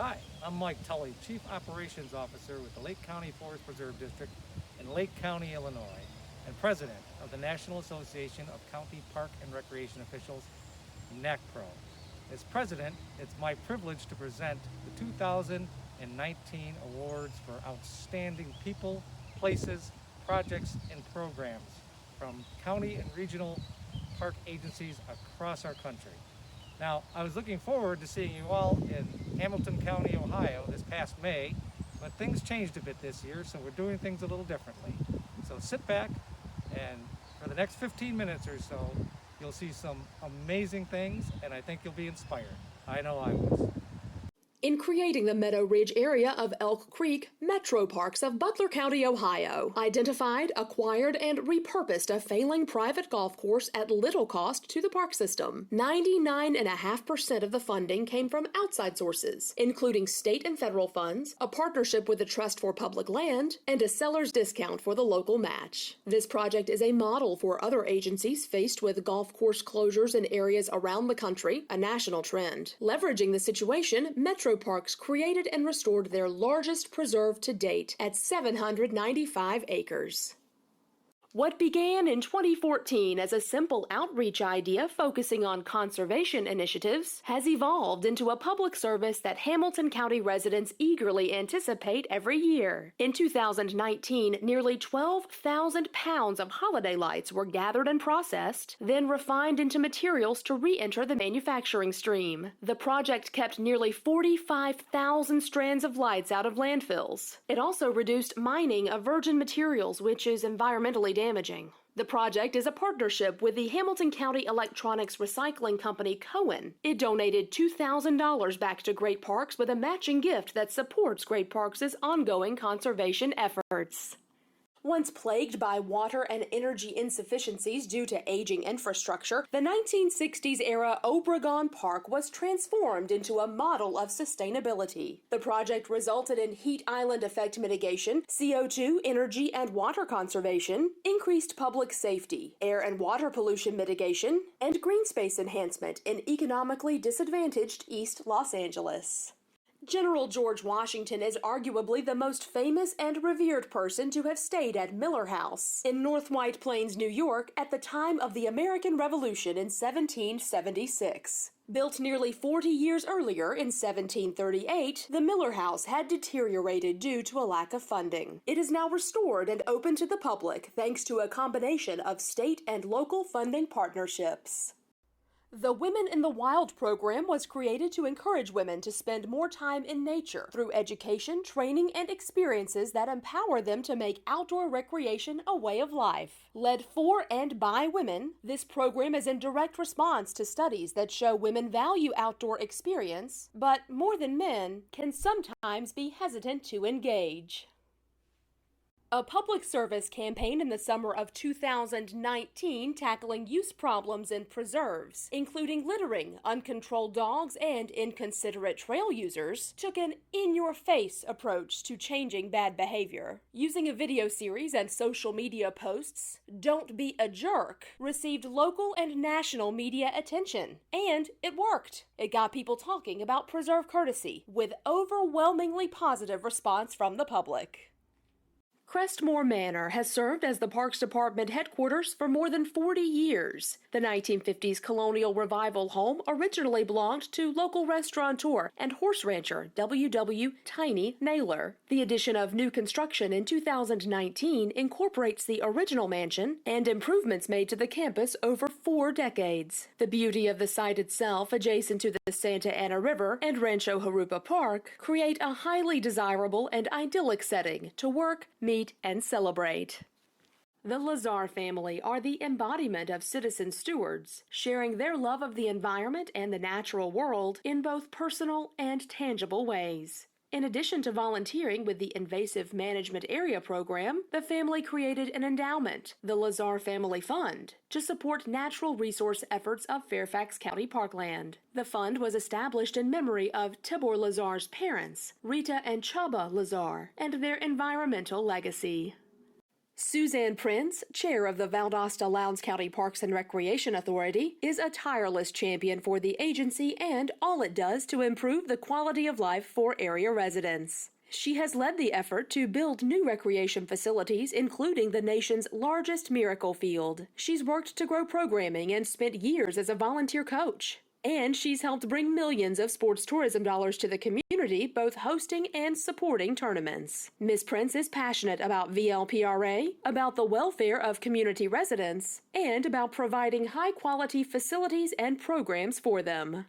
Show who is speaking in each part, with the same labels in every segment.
Speaker 1: Hi, I'm Mike Tully, Chief Operations Officer with the Lake County Forest Preserve District in Lake County, Illinois, and President of the National Association of County Park and Recreation Officials, NACPRO. As President, it's my privilege to present the 2019 awards for outstanding people, places, projects, and programs from county and regional park agencies across our country. Now, I was looking forward to seeing you all in Hamilton County, Ohio this past May, but things changed a bit this year, so we're doing things a little differently. So sit back, and for the next 15 minutes or so, you'll see some amazing things, and I think you'll be inspired. I know I was.
Speaker 2: In creating the Meadow Ridge area of Elk Creek, Metro Parks of Butler County, Ohio identified, acquired, and repurposed a failing private golf course at little cost to the park system. 99.5% of the funding came from outside sources, including state and federal funds, a partnership with the Trust for Public Land, and a seller's discount for the local match. This project is a model for other agencies faced with golf course closures in areas around the country, a national trend. Leveraging the situation, Metro Parks created and restored their largest preserve to date at 795 acres. What began in 2014 as a simple outreach idea focusing on conservation initiatives has evolved into a public service that Hamilton County residents eagerly anticipate every year. In 2019, nearly 12,000 pounds of holiday lights were gathered and processed, then refined into materials to re-enter the manufacturing stream. The project kept nearly 45,000 strands of lights out of landfills. It also reduced mining of virgin materials, which is environmentally damaging. The project is a partnership with the Hamilton County Electronics Recycling Company, Cohen. It donated $2,000 back to Great Parks with a matching gift that supports Great Parks' ongoing conservation efforts. Once plagued by water and energy insufficiencies due to aging infrastructure, the 1960s-era Obregon Park was transformed into a model of sustainability. The project resulted in heat island effect mitigation, CO2, energy, and water conservation, increased public safety, air and water pollution mitigation, and green space enhancement in economically disadvantaged East Los Angeles. General George Washington is arguably the most famous and revered person to have stayed at Miller House in North White Plains, New York, at the time of the American Revolution in 1776. Built nearly 40 years earlier in 1738, the Miller House had deteriorated due to a lack of funding. It is now restored and open to the public thanks to a combination of state and local funding partnerships. The Women in the Wild program was created to encourage women to spend more time in nature through education, training, and experiences that empower them to make outdoor recreation a way of life. Led for and by women, this program is in direct response to studies that show women value outdoor experience, but more than men, can sometimes be hesitant to engage. A public service campaign in the summer of 2019 tackling use problems in preserves, including littering, uncontrolled dogs, and inconsiderate trail users, took an in-your-face approach to changing bad behavior. Using a video series and social media posts, Don't Be a Jerk received local and national media attention. And it worked. It got people talking about preserve courtesy, with overwhelmingly positive response from the public. Crestmore Manor has served as the Parks Department headquarters for more than 40 years. The 1950s colonial revival home originally belonged to local restaurateur and horse rancher W.W. Tiny Naylor. The addition of new construction in 2019 incorporates the original mansion and improvements made to the campus over 4 decades. The beauty of the site itself, adjacent to the Santa Ana River and Rancho Jurupa Park, create a highly desirable and idyllic setting to work, meet, and celebrate. The Lazar family are the embodiment of citizen stewards, sharing their love of the environment and the natural world in both personal and tangible ways. In addition to volunteering with the Invasive Management Area program, the family created an endowment, the Lazar Family Fund, to support natural resource efforts of Fairfax County Parkland. The fund was established in memory of Tibor Lazar's parents, Rita and Chubba Lazar, and their environmental legacy. Suzanne Prince, chair of the Valdosta Lowndes County Parks and Recreation Authority, is a tireless champion for the agency and all it does to improve the quality of life for area residents. She has led the effort to build new recreation facilities, including the nation's largest Miracle Field. She's worked to grow programming and spent years as a volunteer coach. And she's helped bring millions of sports tourism dollars to the community, both hosting and supporting tournaments. Ms. Prince is passionate about VLPRA, about the welfare of community residents, and about providing high-quality facilities and programs for them.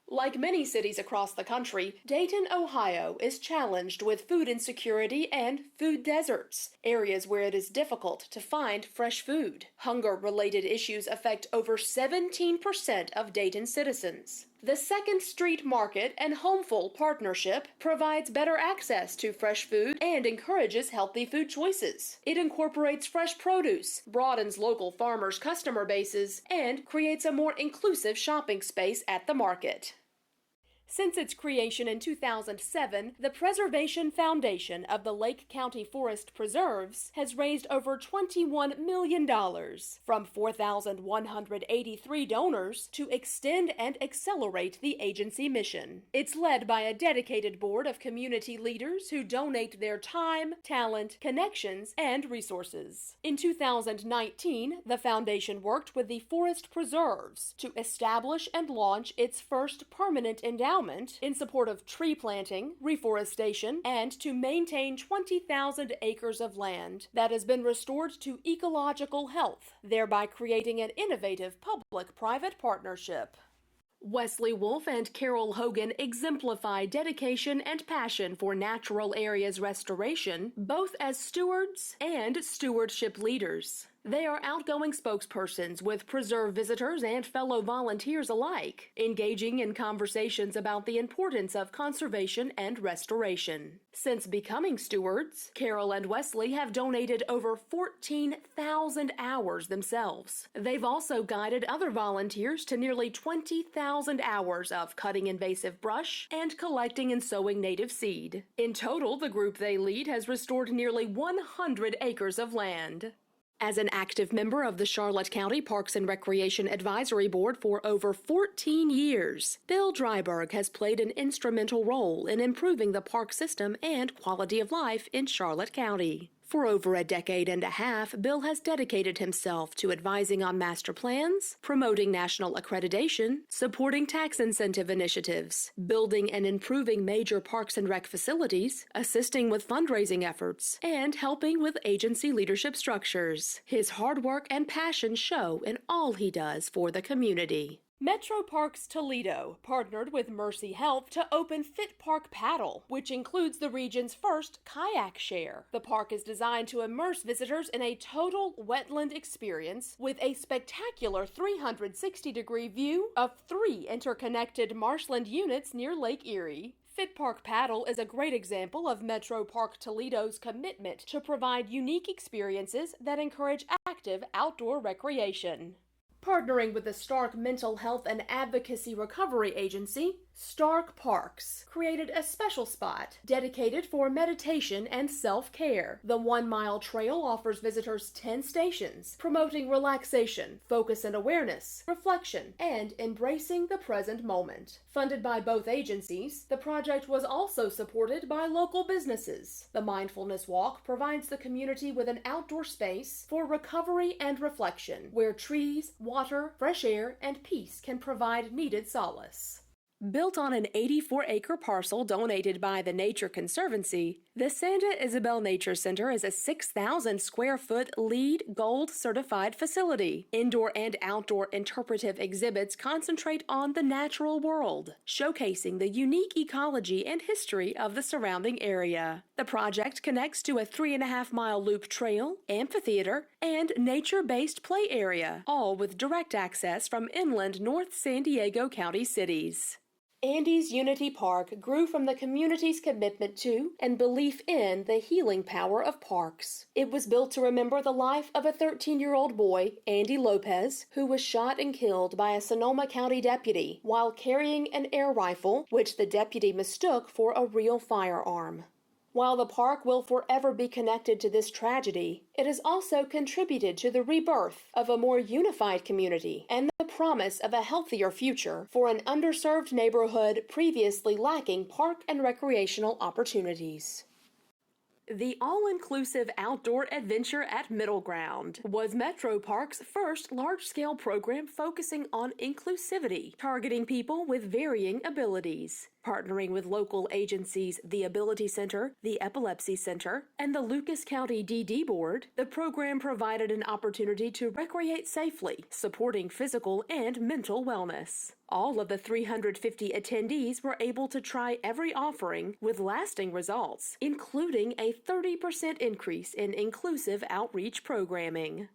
Speaker 2: Like many cities across the country, Dayton, Ohio is challenged with food insecurity and food deserts, areas where it is difficult to find fresh food. Hunger-related issues affect over 17% of Dayton citizens. The Second Street Market and Homeful Partnership provides better access to fresh food and encourages healthy food choices. It incorporates fresh produce, broadens local farmers' customer bases, and creates a more inclusive shopping space at the market. Since its creation in 2007, the Preservation Foundation of the Lake County Forest Preserves has raised over $21 million from 4,183 donors to extend and accelerate the agency mission. It's led by a dedicated board of community leaders who donate their time, talent, connections, and resources. In 2019, the foundation worked with the Forest Preserves to establish and launch its first permanent endowment in support of tree planting, reforestation, and to maintain 20,000 acres of land that has been restored to ecological health, thereby creating an innovative public-private partnership. Wesley Wolf and Carol Hogan exemplify dedication and passion for natural areas restoration, both as stewards and stewardship leaders. They are outgoing spokespersons with preserve visitors and fellow volunteers alike, engaging in conversations about the importance of conservation and restoration. Since becoming stewards, Carol and Wesley have donated over 14,000 hours themselves. They've also guided other volunteers to nearly 20,000 hours of cutting invasive brush and collecting and sowing native seed. In total, the group they lead has restored nearly 100 acres of land. As an active member of the Charlotte County Parks and Recreation Advisory Board for over 14 years, Bill Dryberg has played an instrumental role in improving the park system and quality of life in Charlotte County. For over a decade and a half, Bill has dedicated himself to advising on master plans, promoting national accreditation, supporting tax incentive initiatives, building and improving major parks and rec facilities, assisting with fundraising efforts, and helping with agency leadership structures. His hard work and passion show in all he does for the community. Metro Parks Toledo partnered with Mercy Health to open Fit Park Paddle, which includes the region's first kayak share. The park is designed to immerse visitors in a total wetland experience with a spectacular 360-degree view of 3 interconnected marshland units near Lake Erie. Fit Park Paddle is a great example of Metro Park Toledo's commitment to provide unique experiences that encourage active outdoor recreation. Partnering with the Stark Mental Health and Advocacy Recovery Agency, Stark Parks created a special spot dedicated for meditation and self-care. The 1-mile trail offers visitors 10 stations, promoting relaxation, focus and awareness, reflection, and embracing the present moment. Funded by both agencies, the project was also supported by local businesses. The Mindfulness Walk provides the community with an outdoor space for recovery and reflection, where trees, water, fresh air, and peace can provide needed solace. Built on an 84-acre parcel donated by the Nature Conservancy, the Santa Isabel Nature Center is a 6,000-square-foot LEED Gold certified facility. Indoor and outdoor interpretive exhibits concentrate on the natural world, showcasing the unique ecology and history of the surrounding area. The project connects to a 3.5-mile loop trail, amphitheater, and nature-based play area, all with direct access from inland North San Diego County cities. Andy's Unity Park grew from the community's commitment to and belief in the healing power of parks. It was built to remember the life of a 13-year-old boy, Andy Lopez, who was shot and killed by a Sonoma County deputy while carrying an air rifle, which the deputy mistook for a real firearm. While the park will forever be connected to this tragedy, it has also contributed to the rebirth of a more unified community and the promise of a healthier future for an underserved neighborhood previously lacking park and recreational opportunities. The all-inclusive outdoor adventure at Middle Ground was Metro Park's first large-scale program focusing on inclusivity, targeting people with varying abilities. Partnering with local agencies the Ability Center, the Epilepsy Center, and the Lucas County DD Board, the program provided an opportunity to recreate safely, supporting physical and mental wellness. All of the 350 attendees were able to try every offering with lasting results, including a 30% increase in inclusive outreach programming.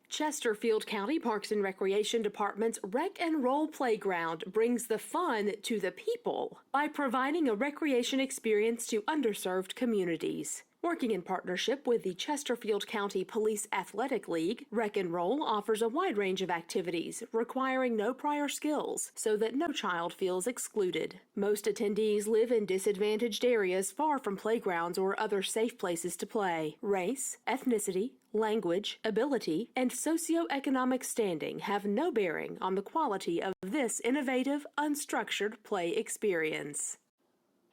Speaker 2: Chesterfield County Parks and Recreation Department's Rec and Roll Playground brings the fun to the people by providing a recreation experience to underserved communities. Working in partnership with the Chesterfield County Police Athletic League, Rec and Roll offers a wide range of activities requiring no prior skills so that no child feels excluded. Most attendees live in disadvantaged areas far from playgrounds or other safe places to play. Race, ethnicity, language, ability, and socioeconomic standing have no bearing on the quality of this innovative, unstructured play experience.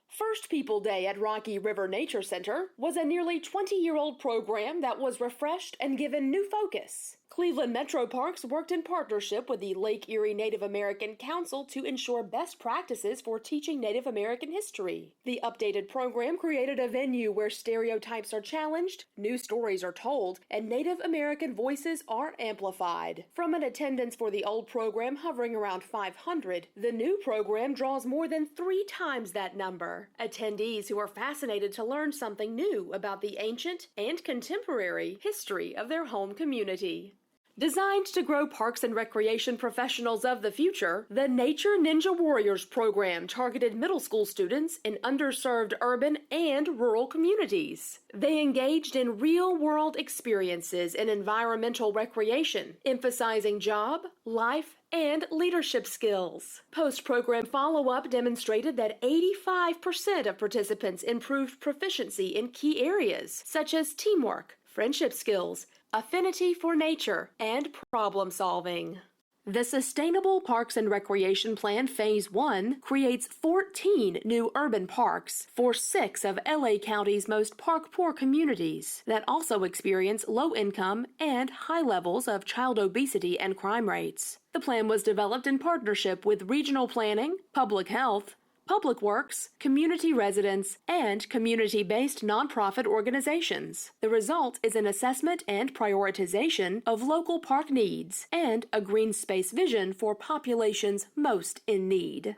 Speaker 2: First People Day at Rocky River Nature Center was a nearly 20-year-old program that was refreshed and given new focus. Cleveland Metro Parks worked in partnership with the Lake Erie Native American Council to ensure best practices for teaching Native American history. The updated program created a venue where stereotypes are challenged, new stories are told, and Native American voices are amplified. From an attendance for the old program hovering around 500, the new program draws more than 3 times that number. Attendees who are fascinated to learn something new about the ancient and contemporary history of their home community. Designed to grow parks and recreation professionals of the future, the Nature Ninja Warriors program targeted middle school students in underserved urban and rural communities. They engaged in real-world experiences in environmental recreation, emphasizing job, life, and leadership skills. Post-program follow-up demonstrated that 85% of participants improved proficiency in key areas, such as teamwork, friendship skills, affinity for nature, and problem solving. The Sustainable Parks and Recreation Plan Phase 1 creates 14 new urban parks for 6 of LA County's most park-poor communities that also experience low income and high levels of child obesity and crime rates. The plan was developed in partnership with regional planning, public health, Public Works, community residents, and community-based nonprofit organizations. The result is an assessment and prioritization of local park needs and a green space vision for populations most in need.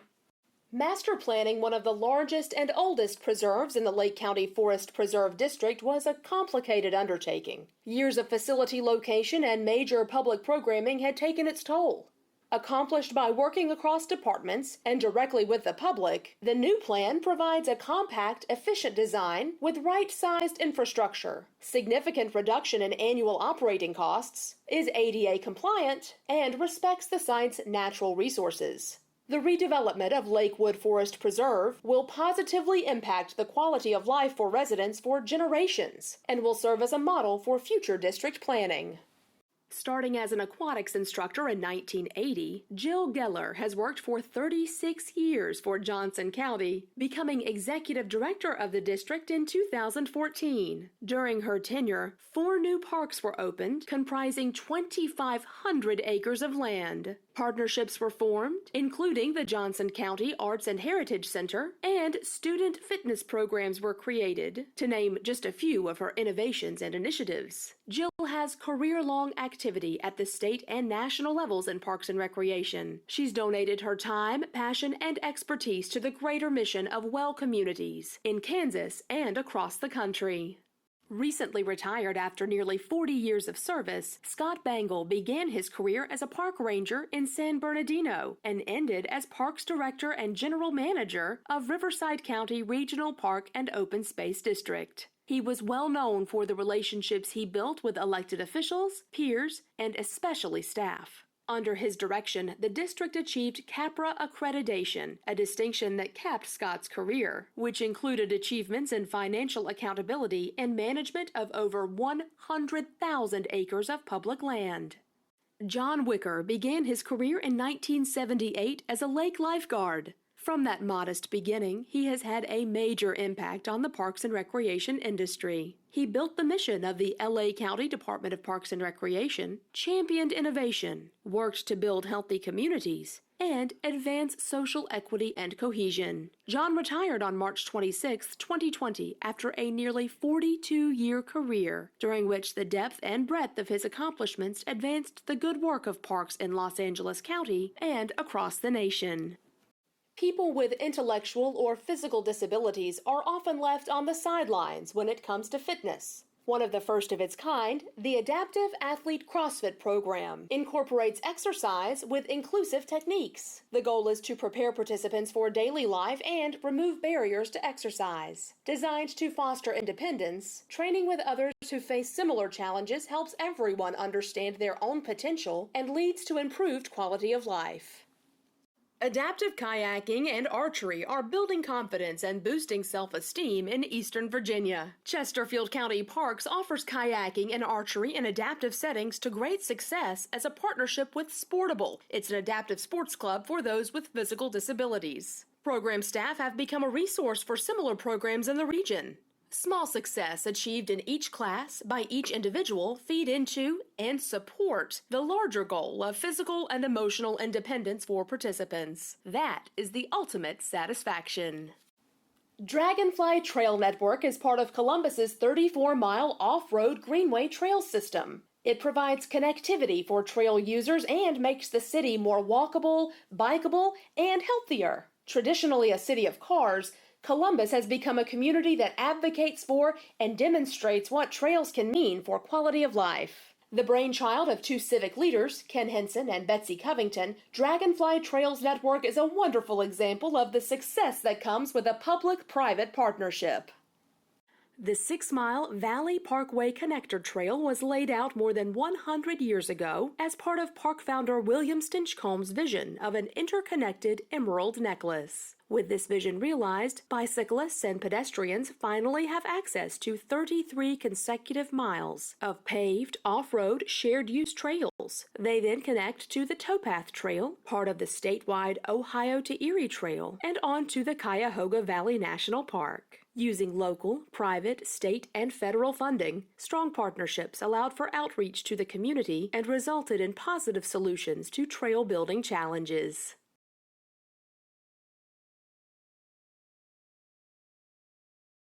Speaker 2: Master planning one of the largest and oldest preserves in the Lake County Forest Preserve District was a complicated undertaking. Years of facility location and major public programming had taken its toll. Accomplished by working across departments and directly with the public, the new plan provides a compact, efficient design with right-sized infrastructure, significant reduction in annual operating costs, is ADA compliant, and respects the site's natural resources. The redevelopment of Lakewood Forest Preserve will positively impact the quality of life for residents for generations and will serve as a model for future district planning. Starting as an aquatics instructor in 1980, Jill Geller has worked for 36 years for Johnson County, becoming executive director of the district in 2014. During her tenure, 4 new parks were opened, comprising 2,500 acres of land. Partnerships were formed, including the Johnson County Arts and Heritage Center, and student fitness programs were created, to name just a few of her innovations and initiatives. Jill has career-long activity at the state and national levels in parks and recreation. She's donated her time, passion, and expertise to the greater mission of well communities in Kansas and across the country. Recently retired after nearly 40 years of service, Scott Bangle began his career as a park ranger in San Bernardino and ended as Parks Director and General Manager of Riverside County Regional Park and Open Space District. He was well known for the relationships he built with elected officials, peers, and especially staff. Under his direction, the district achieved NACPRO accreditation, a distinction that capped Scott's career, which included achievements in financial accountability and management of over 100,000 acres of public land. John Wicker began his career in 1978 as a lake lifeguard. From that modest beginning, he has had a major impact on the parks and recreation industry. He built the mission of the LA County Department of Parks and Recreation, championed innovation, worked to build healthy communities, and advance social equity and cohesion. John retired on March 26, 2020, after a nearly 42-year career, during which the depth and breadth of his accomplishments advanced the good work of parks in Los Angeles County and across the nation. People with intellectual or physical disabilities are often left on the sidelines when it comes to fitness. One of the first of its kind, the Adaptive Athlete CrossFit program, incorporates exercise with inclusive techniques. The goal is to prepare participants for daily life and remove barriers to exercise. Designed to foster independence, training with others who face similar challenges helps everyone understand their own potential and leads to improved quality of life. Adaptive kayaking and archery are building confidence and boosting self-esteem in Eastern Virginia. Chesterfield County Parks offers kayaking and archery in adaptive settings to great success as a partnership with Sportable. It's an adaptive sports club for those with physical disabilities. Program staff have become a resource for similar programs in the region. Small success achieved in each class by each individual feed into and support the larger goal of physical and emotional independence for participants. That is the ultimate satisfaction. Dragonfly Trail Network is part of Columbus's 34-mile off-road greenway trail system. It provides connectivity for trail users and makes the city more walkable, bikeable, and healthier. Traditionally a city of cars, Columbus has become a community that advocates for and demonstrates what trails can mean for quality of life. The brainchild of two civic leaders, Ken Henson and Betsy Covington, Dragonfly Trails Network is a wonderful example of the success that comes with a public-private partnership. The 6-mile Valley Parkway Connector Trail was laid out more than 100 years ago as part of park founder William Stinchcombe's vision of an interconnected emerald necklace. With this vision realized, bicyclists and pedestrians finally have access to 33 consecutive miles of paved, off-road, shared-use trails. They then connect to the Towpath Trail, part of the statewide Ohio to Erie Trail, and on to the Cuyahoga Valley National Park. Using local, private, state, and federal funding, strong partnerships allowed for outreach to the community and resulted in positive solutions to trail building challenges.